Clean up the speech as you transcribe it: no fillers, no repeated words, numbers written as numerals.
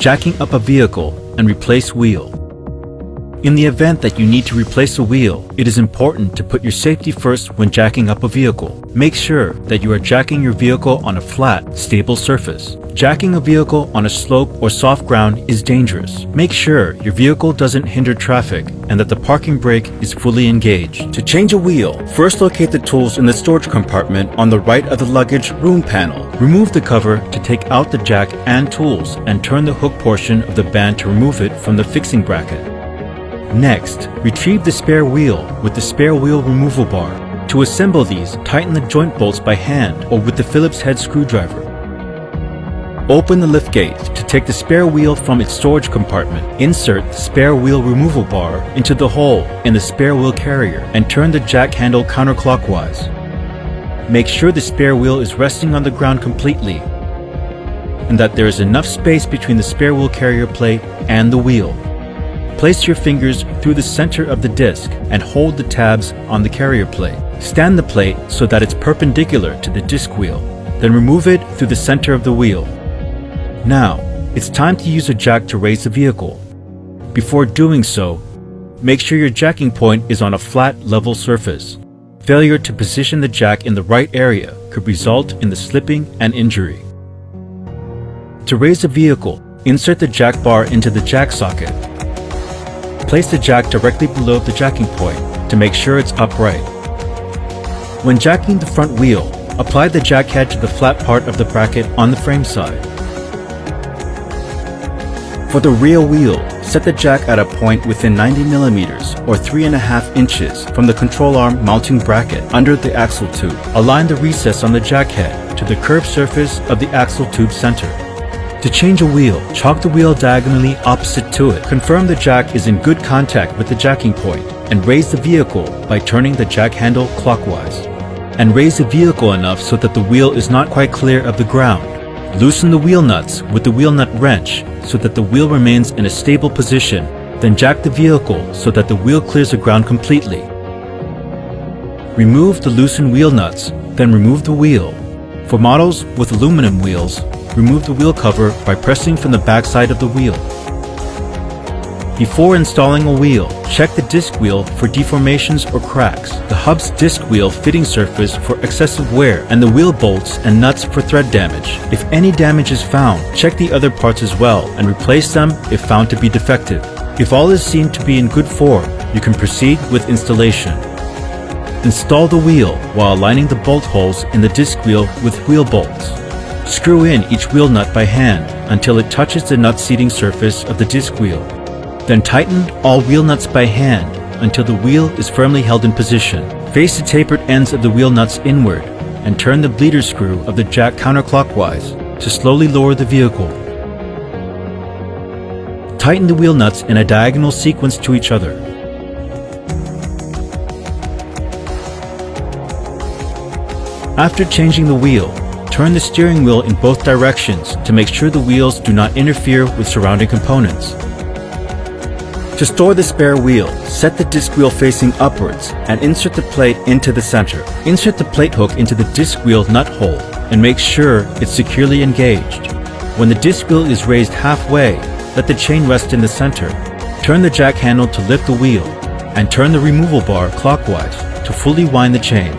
Jacking up a vehicle and replace wheel. In the event that you need to replace a wheel, it is important to put your safety first when jacking up a vehicle. Make sure that you are jacking your vehicle on a flat, stable surface. Jacking a vehicle on a slope or soft ground is dangerous. Make sure your vehicle doesn't hinder traffic and that the parking brake is fully engaged. To change a wheel, first locate the tools in the storage compartment on the right of the luggage room panel. Remove the cover to take out the jack and tools and turn the hook portion of the band to remove it from the fixing bracket. Next, retrieve the spare wheel with the spare wheel removal bar. To assemble these, tighten the joint bolts by hand or with the Phillips head screwdriver. Open the liftgate to take the spare wheel from its storage compartment. Insert the spare wheel removal bar into the hole in the spare wheel carrier and turn the jack handle counterclockwise. Make sure the spare wheel is resting on the ground completely and that there is enough space between the spare wheel carrier plate and the wheel. Place your fingers through the center of the disc and hold the tabs on the carrier plate. Stand the plate so that it's perpendicular to the disc wheel. Then remove it through the center of the wheel. Now, it's time to use a jack to raise the vehicle. Before doing so, make sure your jacking point is on a flat, level surface. Failure to position the jack in the right area could result in the slipping and injury. To raise a vehicle, insert the jack bar into the jack socket. Place the jack directly below the jacking point to make sure it's upright. When jacking the front wheel, apply the jack head to the flat part of the bracket on the frame side. For the rear wheel, set the jack at a point within 90 millimeters or 3.5 inches from the control arm mounting bracket under the axle tube. Align the recess on the jack head to the curved surface of the axle tube center. To change a wheel, chalk the wheel diagonally opposite to it. Confirm the jack is in good contact with the jacking point and raise the vehicle by turning the jack handle clockwise. And raise the vehicle enough so that the wheel is not quite clear of the ground. Loosen the wheel nuts with the wheel nut wrench so that the wheel remains in a stable position. Then jack the vehicle so that the wheel clears the ground completely. Remove the loosened wheel nuts, then remove the wheel. For models with aluminum wheels, remove the wheel cover by pressing from the back side of the wheel. Before installing a wheel, check the disc wheel for deformations or cracks, the hub's disc wheel fitting surface for excessive wear, and the wheel bolts and nuts for thread damage. If any damage is found, check the other parts as well and replace them if found to be defective. If all is seen to be in good form, you can proceed with installation. Install the wheel while aligning the bolt holes in the disc wheel with wheel bolts. Screw in each wheel nut by hand until it touches the nut seating surface of the disc wheel. Then tighten all wheel nuts by hand until the wheel is firmly held in position. Face the tapered ends of the wheel nuts inward and turn the bleeder screw of the jack counterclockwise to slowly lower the vehicle. Tighten the wheel nuts in a diagonal sequence to each other. After changing the wheel, turn the steering wheel in both directions to make sure the wheels do not interfere with surrounding components. To store the spare wheel, set the disc wheel facing upwards and insert the plate into the center. Insert the plate hook into the disc wheel nut hole and make sure it's securely engaged. When the disc wheel is raised halfway, let the chain rest in the center. Turn the jack handle to lift the wheel and turn the removal bar clockwise to fully wind the chain.